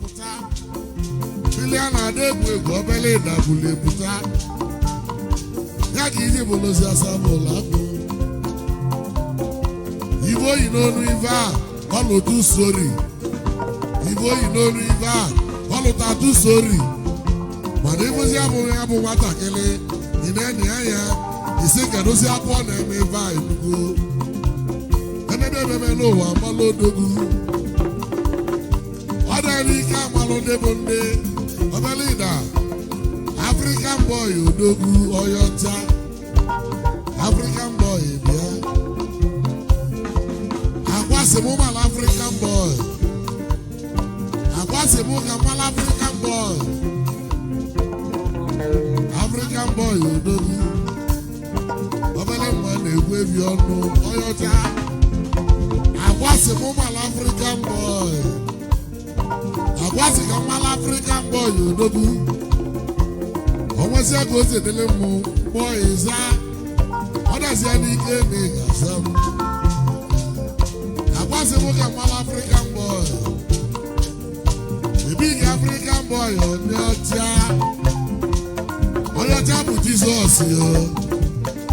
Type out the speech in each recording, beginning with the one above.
puta Biliana adegwu egwu obele dabule puta ya ka iji bolozi asabola Ibo yi n'onu ife a ọlụtụ sori Ibo yi n'onu ife a ọlụtatụ sori mana ịbụzi abụghị abụ nwatakịrị ị na-enye anya isi kedozi akwụọ na-eme ife a ebugo emebe n'ụwa amalụ odogwu ọ dịrị ike amalụ ndị bụ ndị obele ịda African boy odogwu ọyọcha African boy bịa Akwasimu mal African boy Akwasimu ka mal African boy African boy odogwu obele mma na-egwu ebi ọnụ ọyọcha Akwasimu mal African boy Akwasi ka mal African boy odogwu onwesi ego ose dele mụ boy ịza ọ dazi ya n'ike na ịgasa m Akwasimu ka mal African boy the big African boy onyeọcha bụ Jizọs yo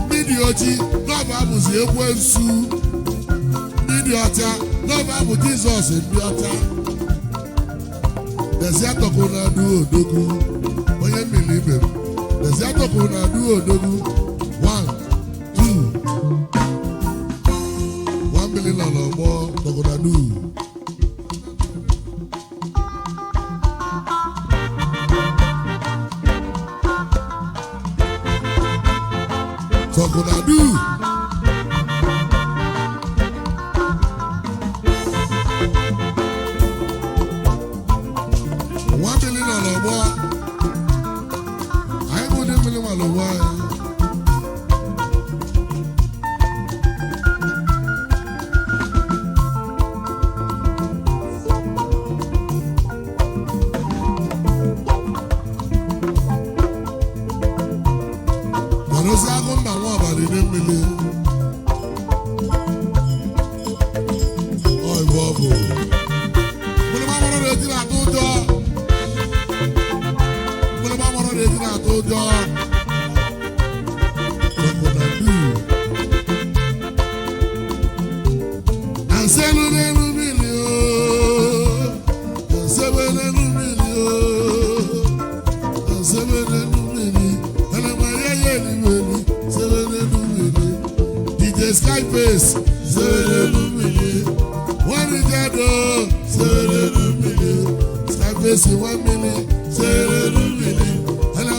ndị dị oji n'ọba bụzi ekwensu ndị dị ọcha n'ọba bụ Jizọs ndị ọcha Desiatọkụ na-adụ odogwu onye mmiri ibe m Desiatọkụ na-adụ odogwu 1 mmiri nọ n'ọgbọ tọkụnadu tọkụnadu Skyface, Skyface 1 million, and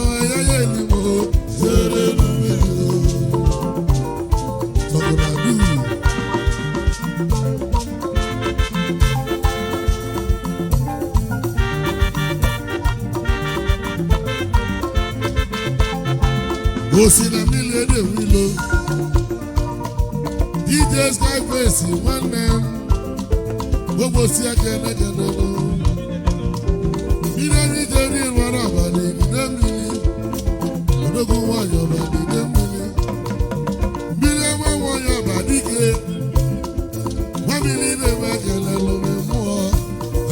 DJ Skyface, one man, Bobo Siaka, he didn't tell one of the Demini, I don't go on your body, Demini, Billiam, one your body, 1 million a week and a little more,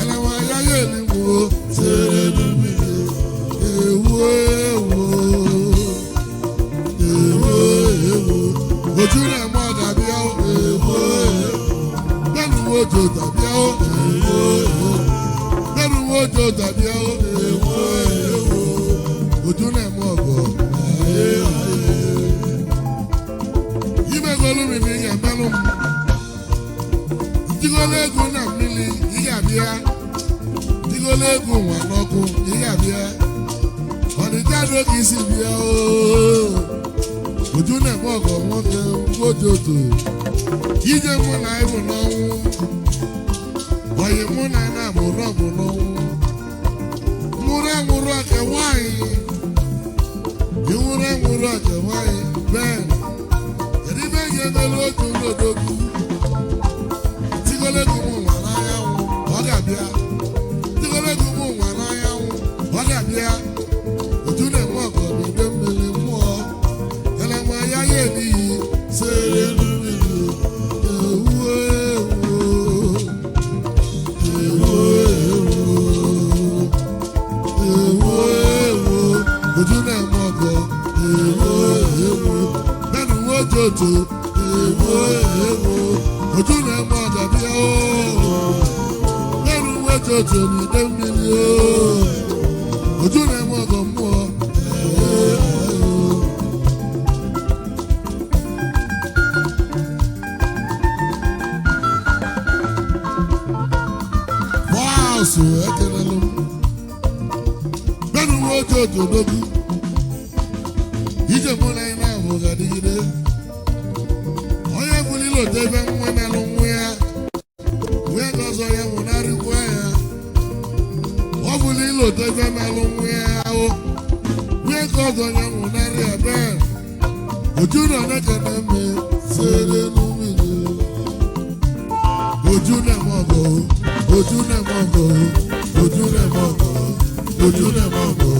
and I want a yearly more, say, otu n'ide mmiri oju na-eme ọgọ mmụọ bọọsụ ekelelu benu nwoke otu odogwu ije mụ na ị na-abụ ga-adịgide onye bulile otu ebe nwa na-alụ nwa ya wee ka ọzọ ya nwụnarịkwa ya ọ bulile otu ebe na-alụ nwa ya ahụ wee ka ọzọ ya nwụnarị ya bee oju na oneke na-eme sere n'umiri oju na-eme ọgọ oju na-eme ọgọ oju na-eme ọgọ oju na-eme ọgọ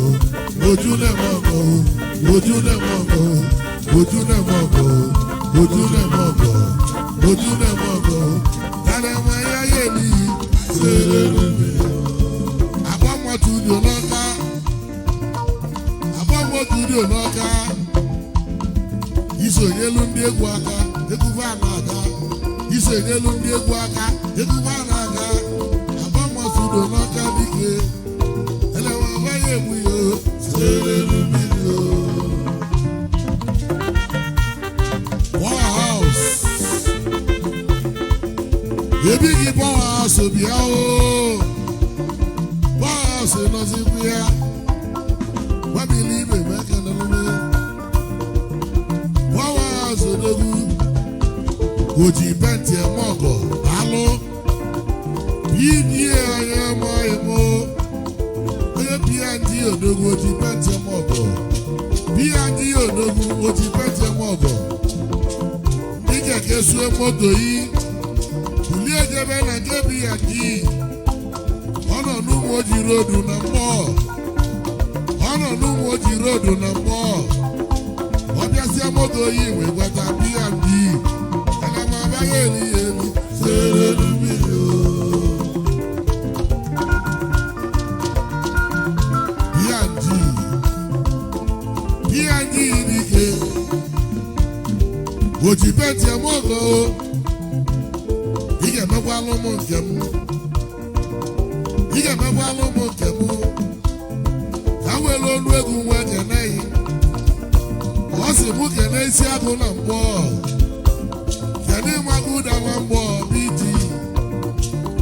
oju na-eme ọgọ oju na-eme ọgọ oju na-eme ọgọ oju na-eme ọgọ oju na-eme ọgọ kana ma ya ye ni sere n'umiri agbamọ studio n'ọka agbamọ studio n'ọka isonyelu ndị egwu aka egwu a na-aga isonyelu ndị egwu aka egwu a na-aga agbamọ studio n'ọka dike elewa agaghị egbu ya sere n'umiri Powerhouse ebighị Powerhouse bịa Powerhouse nọzikwu ya gbabili ibe mekanelụme Powerhouse odogwu oji benti eme ọgọ alụ bidie anya ma emo onye P&D odogwu oji benti eme ọgọ P&D odogwu oji benti eme ọgọ dịka ka esue moto yi bulie jebe na nke P&D ọ nọ n'ụmụ oji rodu na mmụọ ọ nọ n'ụmụ oji rodu na mmụọ ọ bịasịa moto yi wee gwata P&D ana m abaghị eri ya elu sere n'umiri P&D dike oji benti eme ọgọ ị ga-emekwalụ m nke m ị ga-emekwalụ m nke m ka m were olu egwu nwa keneghị ọ sị mụ kene isi agụ na mgbọ kene ịmagụ ụda na mgbọ biti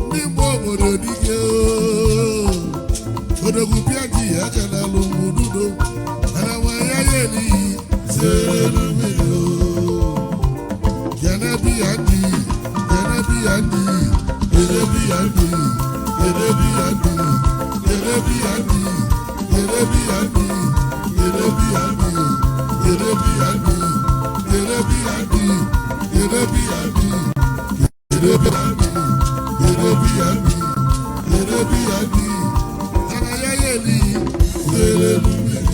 ndị mgbe obodo dike odogwu P&D ekelelụ m ududo enewe ya ya elihi sere n'umiri kene P&D kene P&D kene P&D kene P&D kene P&D kene P&D kene P&D kene P&D kene P&D kene P&D kene P&D kene P&D kene P&D ana ya ya elihi sere n'umiri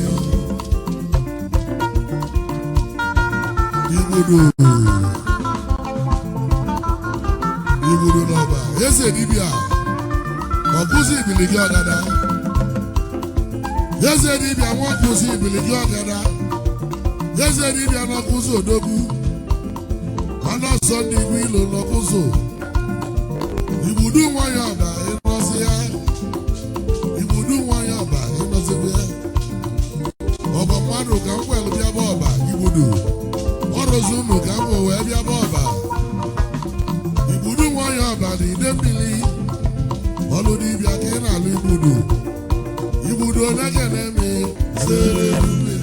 Igbudu n'ọba eze dibịa ọkụzi ibiligi ọgada eze dibịa nwakụzi ibiligi ọgada eze dibịa n'ọkụzi odogwu ọnụ ọsọ ndị igwe ilo n'ọkụzi igbudu nwanyị ọba ịnọzi ya igbudu nwanyị ọba ịnọzikwa ya ọba mmadụ ka m kwelu bịa bụ ọba igbudu ọrụzi unu ka m wee bịa bụ ọba igbudu nwanyị ọba na ide mmiri ọlụ dibịa ka ị na-alụ igbudu onye ga na-eme sere mmiri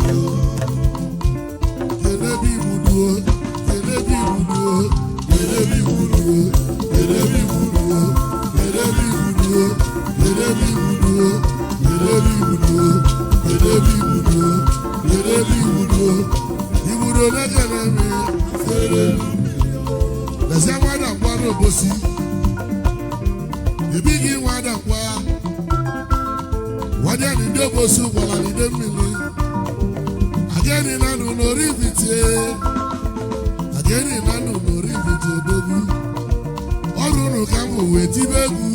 kedebe igbudu kedebe igbudu kedebe igbudu kedebe igbudu kedebe igbudu kedebe igbudu kedebe igbudu kedebe igbudu kedebe igbudu igbudu onye ga na-eme sere lezie nwada mgba n'obosi ebighị nwada mgba wadịa na ndị obosi gwara n'ide mmiri ageni nanụ n'orivite ageni nanụ n'orivite odogwu ọrụ unu ka m wee tibe egwu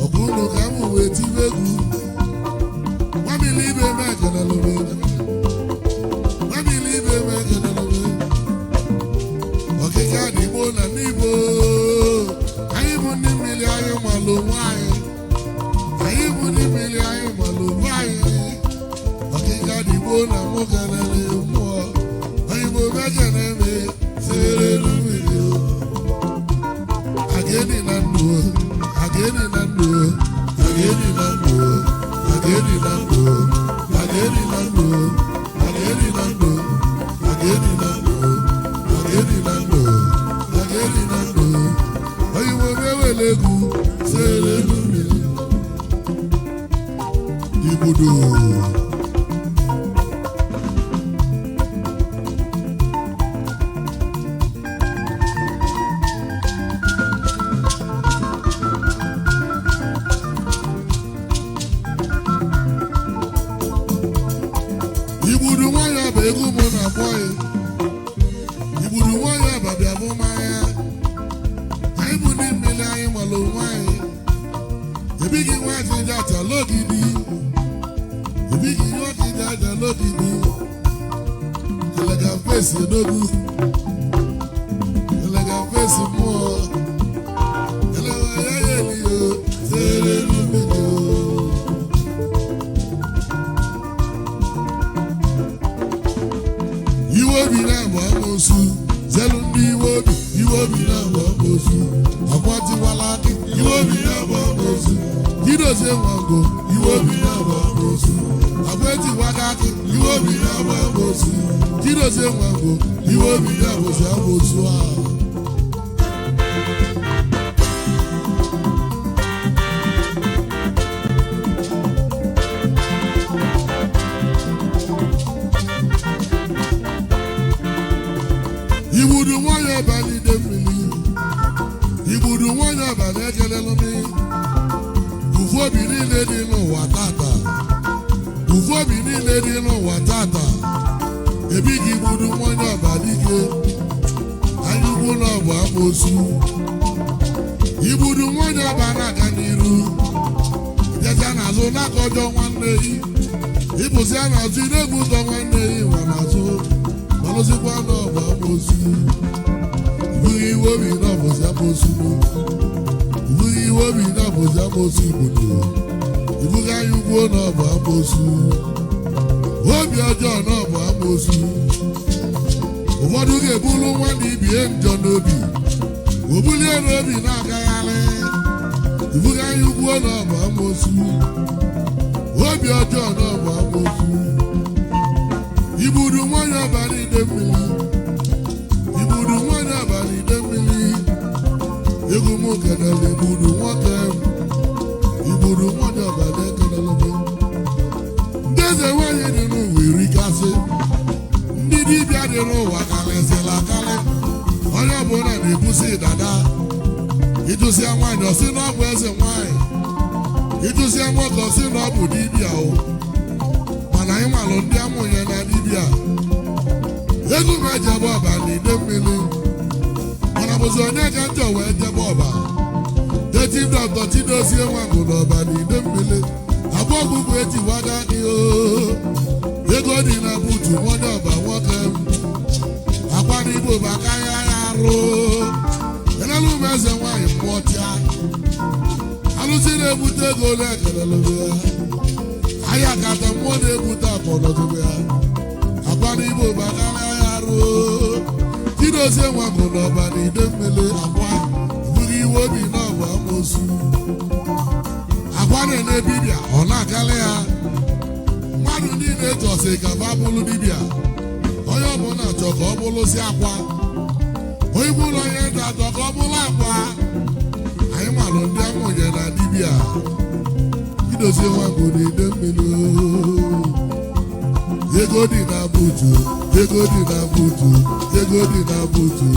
ọgụ unu ka m wee tibe egwu nwamili ibe me ekelelụme nwamili ibe me ekelelụme ọkịka dị Igbo na ndị Igbo anyị bụ ndị mmiri anyị malụ nwaanyị mmiri anyị malụ anyị ọkịka dịgbo na nwoke na-ele mmụọ anyị bụ meke na-eme sere mmiri ageni na ndụ ageni na ndụ ageni na ndụ ageni na ndụ ageni na ndụ ageni na ndụ ageni na ndụ ageni na ndụ ageni na ndụ anyị bụ mewele egwu sere mmiri Igbudu nwanyị bụ egwu mụ na bọyị Igbudu nwanyị ababịa bụ mmanya anyị bụ ndị mmiri anyị malụ nwanyị ebighị nwanyị ji acha logidi ebighị nwanyị ji acha logidi elega fesi n'ogwu elega fesi mmụọ elega ya ya eliyo zere n'ubido iwe obi na-agba amosu zelu ndị iwe obi na-agba amosu akwatiwala gị iwe obi na-agba amosu Kidozie nwango iwe obi na-agba amosu akwatiwala gị iwe obi na-agba amosu Kidozie nwango iwe obi na-agba amosu Igbudu nwanyị abalị dị mmiri Igbudu nwanyị abalị ekelelu m ufu obi niile dị n'ụwa tata ufu obi niile dị n'ụwa tata ebighị igbudu nwanyị abalị ike anya ugwu na ọbụ amosu igbudu nwanyị abalị aga n'iru jecha n'azụ n'akọjọ nwanne yi ịbụzi a n'azụ ịna-egbu ụtọ nwanne yi nwa n'azụ malụzikwa n'ọbụ amosu ibughị iwe obi n'ọbụzi amosu ibughị iwe obi n'ọbụzi amosu igbudu ibughị anya ugwu n'ọbụ amosu obi ọjọọ n'ọbụ amosu ụfọdụ ga-ebulu nwanne ibie njọ n'obi obulie n'obi na-agagharị ibughị anya ugwu n'ọbụ amosu obi ọjọọ n'ọbụ amosu Igbudu nwanyị abalị ide mmiri Igbudu nwanyị abalị ide mmiri egwu m kenele igbudu nwoke igbudu nwanyị abalị ekelele m ndị eze nwanyị dị n'ụwa erikasị ndị dibịa dị n'ụwa karịzịla akarị onye ọbụla na-ebusi dada ịtụsịa nwanyị ọsị na ọ bụ eze nwanyị ịtụsịa nwoke ọsị na ọ bụ dibịa o mana anyị malụ ndị amụnye na dibịa ego m ejebe ọba n'ide mmiri mana bụzi onye ka njọ wee jebe ọba Native Doctor Chidozie Nwangwu n'ọba n'ide mmiri abụọ ọgwụgwụ etiwaga gị ego dị na buutu onye ọba nwoke akwa n'Igbo bụ aka ya arụ elelu m eze nwanyị mmụọcha alụsị na-ebute ego ole ekelelebe ya ahịa kata mmụọ na-ebute akpọnọdobe ya akwa n'Igbo bụ aka ya arụ Chidozie Nwangwu n'ọba n'ide mmiri akwa bụghị iwe obi n'ọba amosu akwa na-enye dibịa ọ na-akalị ya mmadụ niile chọsị ka ba bụrụ dibịa onye ọbụla chọ ka ọ bụrụzi akwa onye bụrụ onye nta achọ ka ọ bụrụ akwa anyị malụ ndị amụnye na dibịa Chidozie Nwangwu n'ide mmiri ego dị na buutu ego dị na buutu ego dị na buutu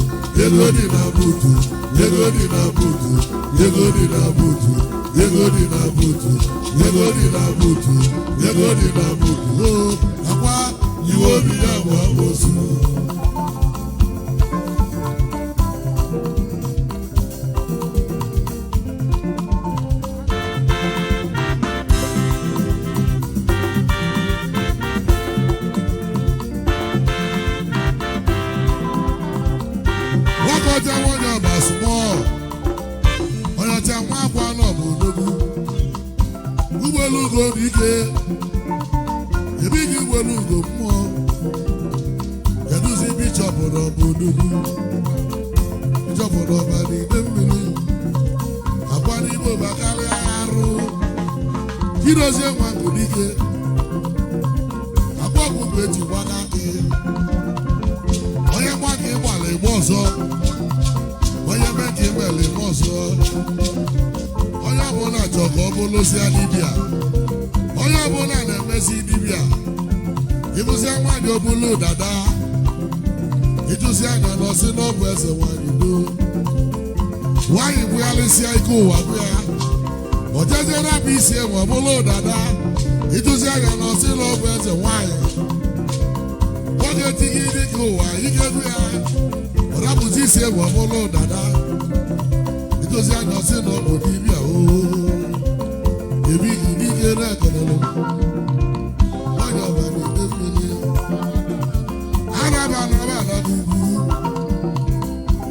ego dị na buutu ego dị na buutu ego dị na buutu ego dị na buutu ego dị na buutu ego dị na buutu akwa iwe obi ya bụ amosu onye ọba small onye ọcha nwa akwa n'ọbụ odogwu ugbo nwere ugo n'ike ebe gị nwere ugo mmụọ kedụzi bishọp n'obodo bishọp n'ọba n'ide mmiri akwa n'ime bakarịa arụ idozie nwa ngụ n'ike akwa ọkpụkpụ eji gbaga gị onye gba ka ịgbala igbe ọzọ onye mee ka ịgbala igbe ọzọ onye ọbụla chọ ka ọ bụrụzie dibịa onye ọbụla na-emezi dibịa ịbụzie nwaanyị obulu dada ịjụzi anya nọsị n'ọbụ eze nwaanyị do nwaanyị bụgharịsịa ike ụwa bụ ya ojeje rapụ isi enwe ọbụla dada ịjụzi anya nọsị n'ọbụ eze nwaanyị oge etighi dịka ụwa ike bụ ya ọrapụzi isi enwe ọbụla dada ịjụzi anya nọsị n'ọbụ dibịa ebighị dike na-ekelele nwaanyị ọba n'ide mmiri araba n'aba n'ugwu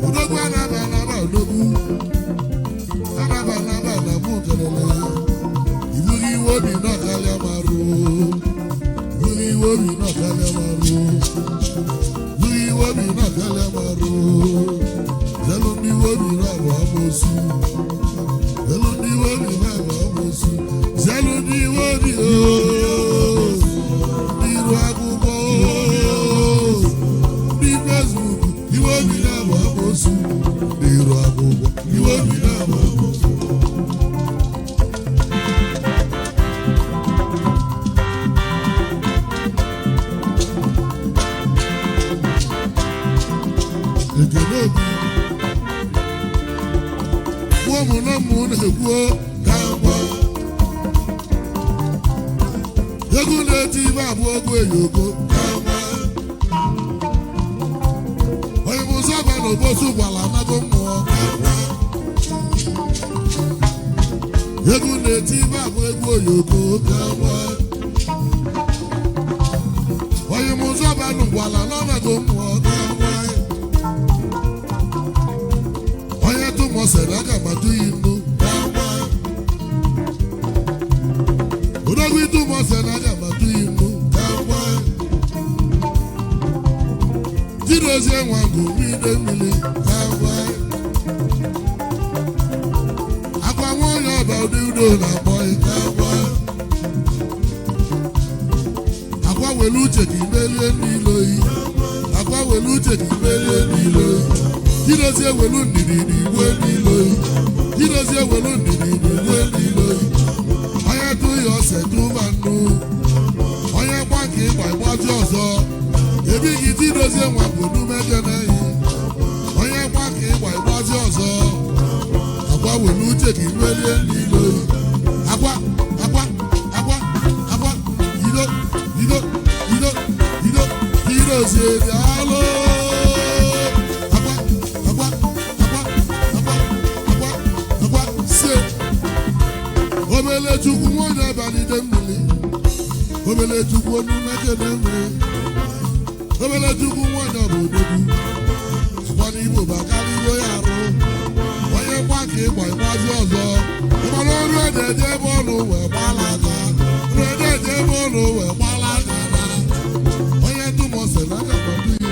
odogwu araba n'aba odogwu araba n'aba na mụ kelele ibughị iwe obi n'ọkalịa marụ ibughị iwe obi n'ọkalịa marụ ibughị iwe obi n'ọkalịa marụ zelu ndị iwe obi n'abụ amosu zelu ndị iwe obi n'abụ amosu zelu ndị iwe obi n'iru akwụkwọ ndị Facebook iwe obi n'abụ amosu n'iru akwụkwọ iwe obi n'abụ amosu ekele obi ụmụ na mmụ na-ekwuo ka agwa egwu na-eti ibe abụọ ogwu eyoko ka agwa onye bụ ụzọ ọba na obosu gwara anago mmụọ ka agwa egwu na-eti ibe abụọ egwu oyoko ka agwa onye bụ ụzọ ọba na gwara n'ọnago mmụọ ka agwa onye tụmọsịrị aga matụ yi nnu odogwu ịtụmọsịrị aga matụ yi nnu jidozie nwa ngụ mmiri mmiri akwa nwa onye ọba ụdị udo na-akpọ akwa were uche ka imerie n'iloyi akwa were uche ka imerie n'iloyi jidozie welu ndidi n'igwe n'iloyi jidozie welu ndidi n'igwe n'iloyi onye tụ ya ose tụba nnu onye gba ka ịgba ịgbaji ọzọ ebighị jidozie nwa bụ numekeneyi onye gba ka ịgba ịgbaji ọzọ akwa welu uche ka imerie n'iloyi akwa jidozie dị alụ obele chukwu nwanyị abalị dị mmiri obele chukwu onye mmekede mmiri obele chukwu nwanyị ọbụdogwu akwa n'igbo bakarị igbo ya arụ onye gba ka ịgba ịgbazi ọzọ mana ọrụ ede eje ebe ọnụ wee gbala aka ọrụ ede eje ebe ọnụ wee gbala aka na onye tụmọsị na aga gbado ya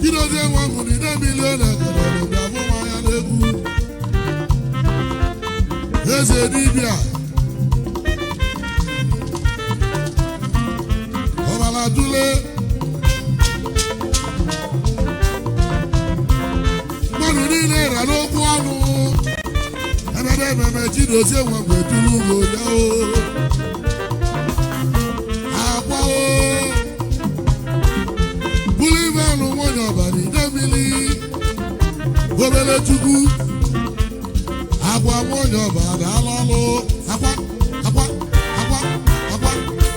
jidozie nwa ngụ n'ide milion ekelere bịa bụ nwanya n'egwu eze dibịa ọbara tụle mmadụ niile ra n'okwu ọnụ emebe ememe jidozie nwa ngụ etulu ugo ya akwao bulivanụ nwanyị ọba n'ide mmiri obele chukwu agwa nwanyị ọba daala ọlụ akwa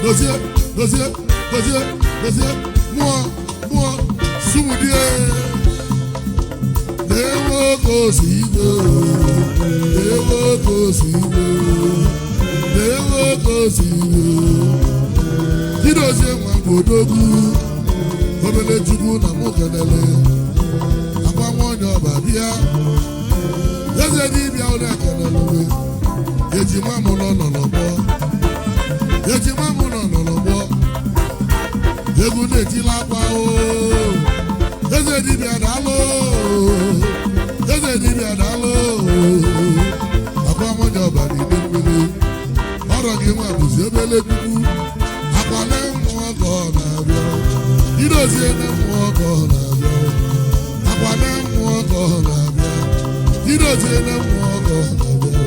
dozie mmụọ sumudie na-enwe oke osi igwe na-enwe oke osi igwe na-enwe oke osi igwe jidozie odogwu obele chukwu na mụ kelele akwa nwa onye ọba bịa eze dibịa ụlọ ekelele ejima mụ nọ n'ọgbọ ejima mụ nọ n'ọgbọ egwu na-etila akwa o eze dibịa daalụ eze dibịa daalụ akwa nwa onye ọba n'ide mmiri ọrọ gị nwa bụzi obele chukwu akwale mmụọ ka ọ na-abịa idozie na mmụọ ka ọ na-abịa akwale mmụọ ka ọ na-abịa idozie na mmụọ ka ọ na-abịa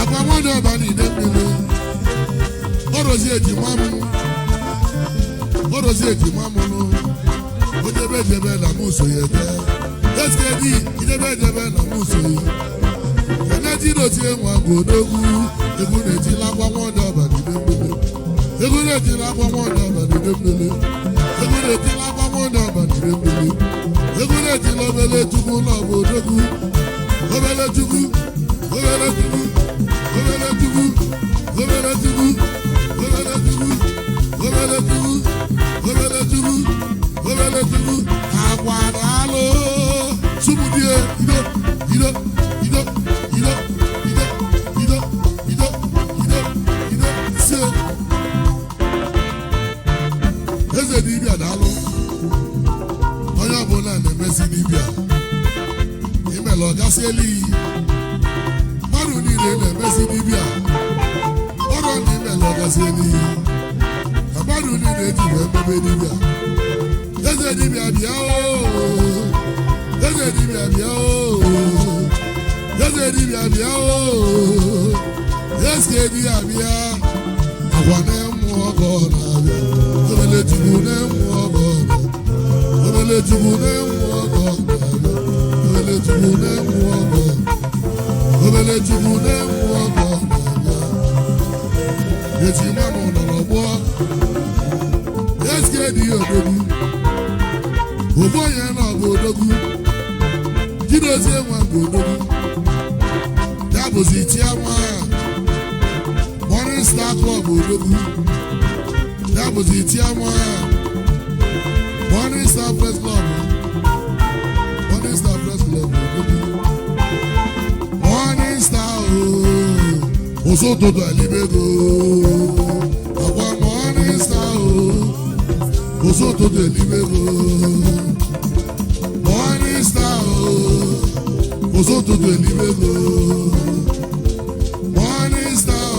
akwa nwanne ọba n'ide mmiri orozi ejima m ojebe ejebe na m so ya ede eskedi ijebe ejebe na m so ya eneji dozie nwa bụ odogwu egwu na-etila akwa nwanne ọba n'ide mmiri egwu na-etila akwa nwanne ọba n'ide mmiri egwu na-etila akwa nwanne ọba n'ide mmiri egwu na-etila obele chukwu na ọba odogwu obele chukwu obele chukwu obele chukwu obele chukwu obele chukwu obele chukwu obele chukwu obele chukwu akwa daalụ sumudie ido ido ido ido ido ido ido ido ido se eze dibịa daalụ onye ọbụla na-emesi dibịa imela ọgasị eliyi mmadụ niile na-emesi dibịa ọrụ na imela ọgasị eliyi ka mmadụ niile eji wee mebe dibịa eze dibịa bịa ooo eze dibịa bịa ooo eze dibịa bịa ooo eske dibịa bịa akwa na-emu ọgọ na-abịa obele chukwu na-emu ọgọ obele chukwu na-emu ọgọ na-abịa obele chukwu na-emu ọgọ obele chukwu na-emu ọgọ na-abịa ejima m nọ n'ọgbọ eske dị odogwu ogbo onye nọ bụ odogwu jidozie nwa bụ odogwu ya bụzi chiama Morning Star Club odogwu ya bụzi chiama Morning Star Press Club Morning Star Press Club odogwu Morning Star oso ụtụtụ alibego akwa Morning Star oso ụtụtụ alibego Morning Star oso ụtụtụ alibego Morning Star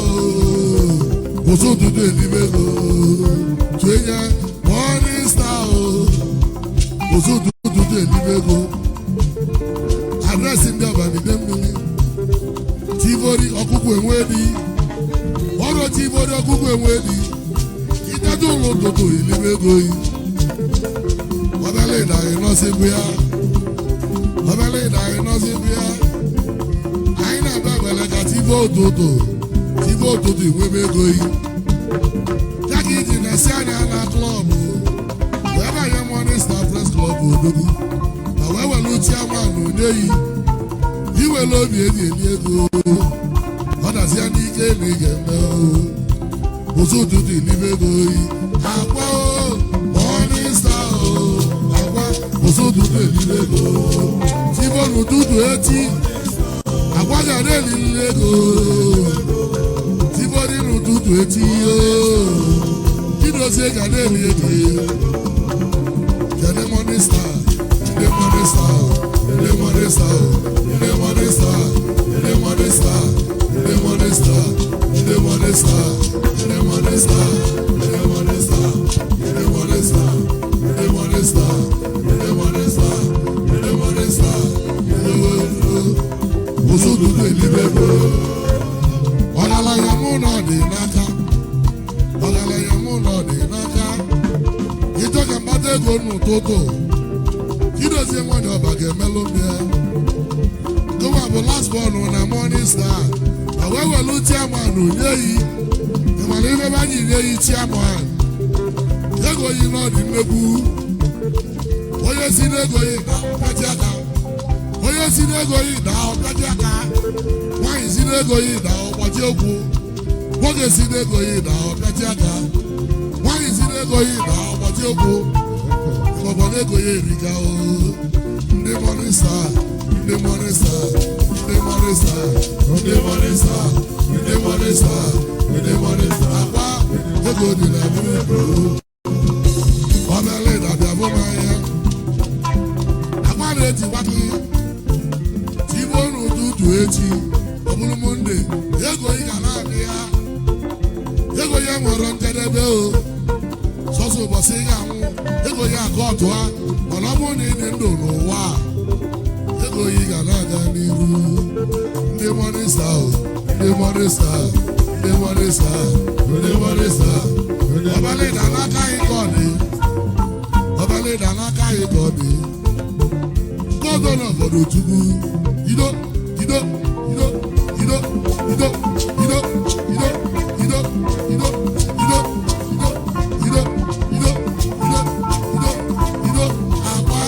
oso ụtụtụ alibego tuenya Morning Star oso ụtụtụ alibego adresị ndị ọba n'ide mmiri Tivori ọkụkụ enwedi ọrụ Tivori ọkụkụ enwedi ịdado ụlọ ụtụtụ ilibego yi obele ịda ịnọsị bụ ya obele ịda ịnọsị bụ ya anyị na-abịa gbele ka Tivo ụtụtụ inwebe ego yi ya ka iji na-esi anya na klọbụ wee banye Morning Star Press Club odogwu ma wee were chiamanụ nye yi iwere obi eji eli ego ọ dazie n'ike na ị ga-eme ụzọ ụtụtụ ilibe ego yi akwa Morning Star akwa ụzọ ụtụtụ elibe ego Tivo n'ụtụtụ eti akwa ga na-elili ego Tivo dị n'ụtụtụ eti Chidozie ga na-eli ego jede Morning Star ndị Morning Star ndị Morning Star ndị Morning Star ndị Morning Star ndị Morning Star ndị Morning Star ndị Morning Star ndị Morning Star ndị Morning Star ndị Morning Star ndị Morning Star ndị Morning Star ụzọ ụtụtụ elibego ọgaranya mụ na ọ dị n'aka ọgaranya mụ na ọ dị n'aka ịchọ ka mkpata ego n'ụtụtụ Chidozie nwanyị ọba ga-emelụ m ya gụwa bụ last born na Morning Star ma wee welu chiaman nye yi ịmara ife ebe anyị nye yi chiaman ego yi n'ọdị mmegbu onye si n'ego yi na ọkaji aka onye si n'ego yi na ọkaji aka nwaanyị si n'ego yi na ọgbaji okwu nwoke si n'ego yi na ọkaji aka nwaanyị ego yi na ọgbaji okwu ọgbọdọ ego ya erika o ndị mọrịsa ndị mọrịsa ndị mọrịsa ndị mọrịsa ndị mọrịsa ndị mọrịsa akwa ego dị na mmiri ọbịala ịdabịa bụ mmanya akwa na-eti gbaki tigbo n'ụtụtụ echi ọ bụrụ monde ego ị ga na-abịa ego ya nwere njedebe o sọsọ ụbọchị ị ga-anwụ ego ya aka ọtụ ha mana ọ bụrụ na ị dị ndụ n'ụwa ego ya ga na-aga n'ihu ndị mọrịsa ndị mọrịsa ndị mọrịsa ndị mọrịsa ọbalị da n'aka anyị ka ọ dị ọbalị da n'aka anyị ka ọ dị gọdọ n'obodo Chukwu ido ido ido ido ido ido ido ido ido ido ido ido ido ido ido akwa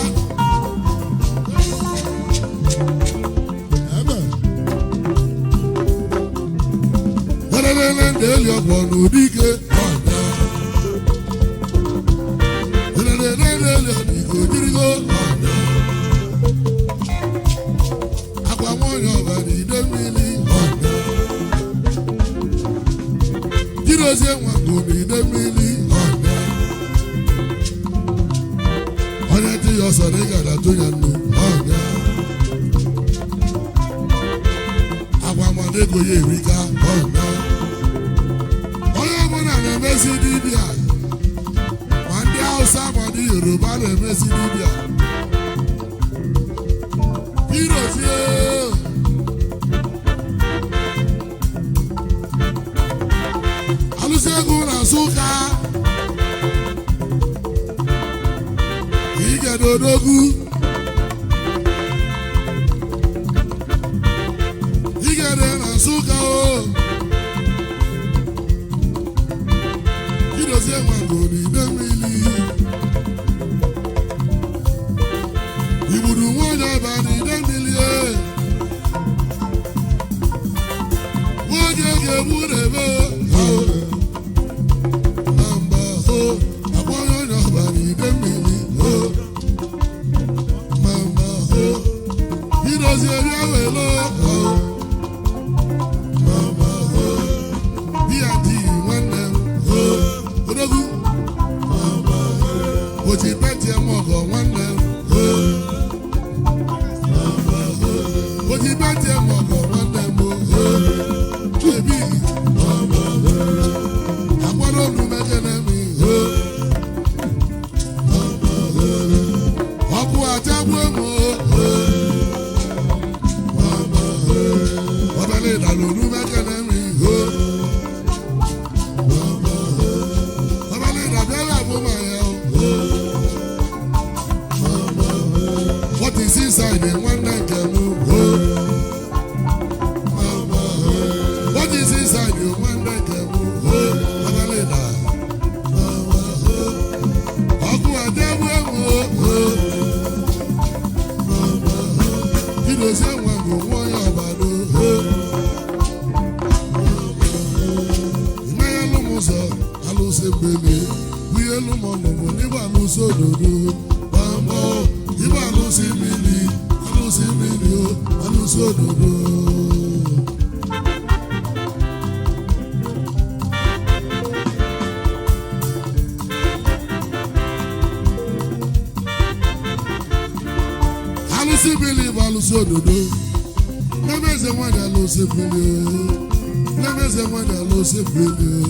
welelele ndị eli ọgbọ n'ụdike ọnya welelele ndị eli ọdịgo jirigo ọnya akwa nwanyị ọba n'ide mmiri ọnya jirozie nwakọ n'ide mmiri ọnya onye ti ya ọsọ na ị gara atụ ya nnu ọnya agwa mmadụ ego ya erika ọnya onye ọbụla na-emezi dibịa ma ndị Hausa ma ndị Yoruba na-emezi dibịa jirozie alụsị ego na Nsụka Igedodogwu Igede na Nsụka o jirozie nwago n'ide mmiri igbudu nwanyị ọba n'ide mmiri nwoke ga-egbu n'ebe na mba ho agbọghọ onye ọba n'ide mmiri ma mba ho jirozie bịa welo ma mba ho bịa dị nwanne m odogwu oji penti m ọgọ nwanne m oji penti m ọgọ nwanne m ebi agbara olu mekene m ọkụ achagbuo m ọbịala ịdala olu mekene m what is inside the one that can move? What is inside the one that can move? Abaleda. Oku adebu he doesn't want to warn you about it. We alone, never lose so do. Bambo. Iba alusi mili, alusi ododo. Alusi mili, alusi ododo. Nemeze mwanya alusi mili, nemeze mwanya alusi mili.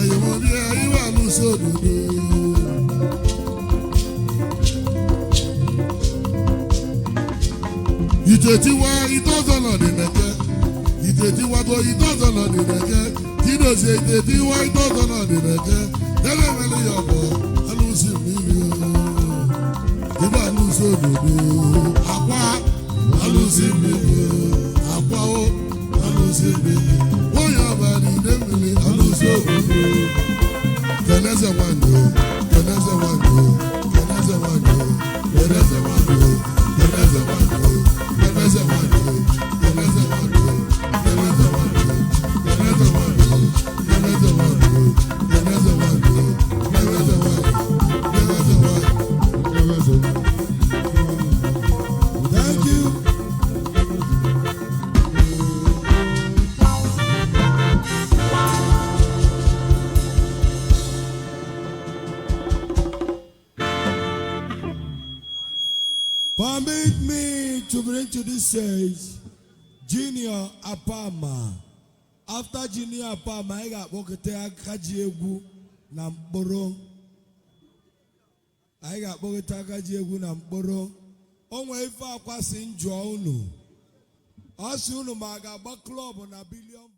Ayemobia iba alusi ododo. Itetiwa itọ́sọ̀nà nìnẹ̀kẹ́ itetiwa go itọ́sọ̀nà nìnẹ̀kẹ́ kíndòsí itetiwa itọ́sọ̀nà nìnẹ̀kẹ́ tẹ́lẹ̀mẹ́lẹ́ yọ̀bọ̀ alùsí mímí ibà alùsí òdòdó àpá alùsí mímí àpá ó alùsí mímí wọ́n yọ̀ ọ̀bà ní ìdẹ́mìlì alùsí òdòdó kẹlẹ́sẹ̀ wájú kẹlẹ́sẹ̀ wájú kẹlẹ́sẹ̀ wájú kẹlẹ́sẹ̀ wájú kẹlẹ́sẹ̀ wájú. Never Permit me to bring to this stage Junior Apama. After Junior Apama, I got Bokete Akajiegu Namporo. I got Bokete Akajiegu Namporo. Onwe ifa kwasi njọ unu. Asi unu maga ba club na billion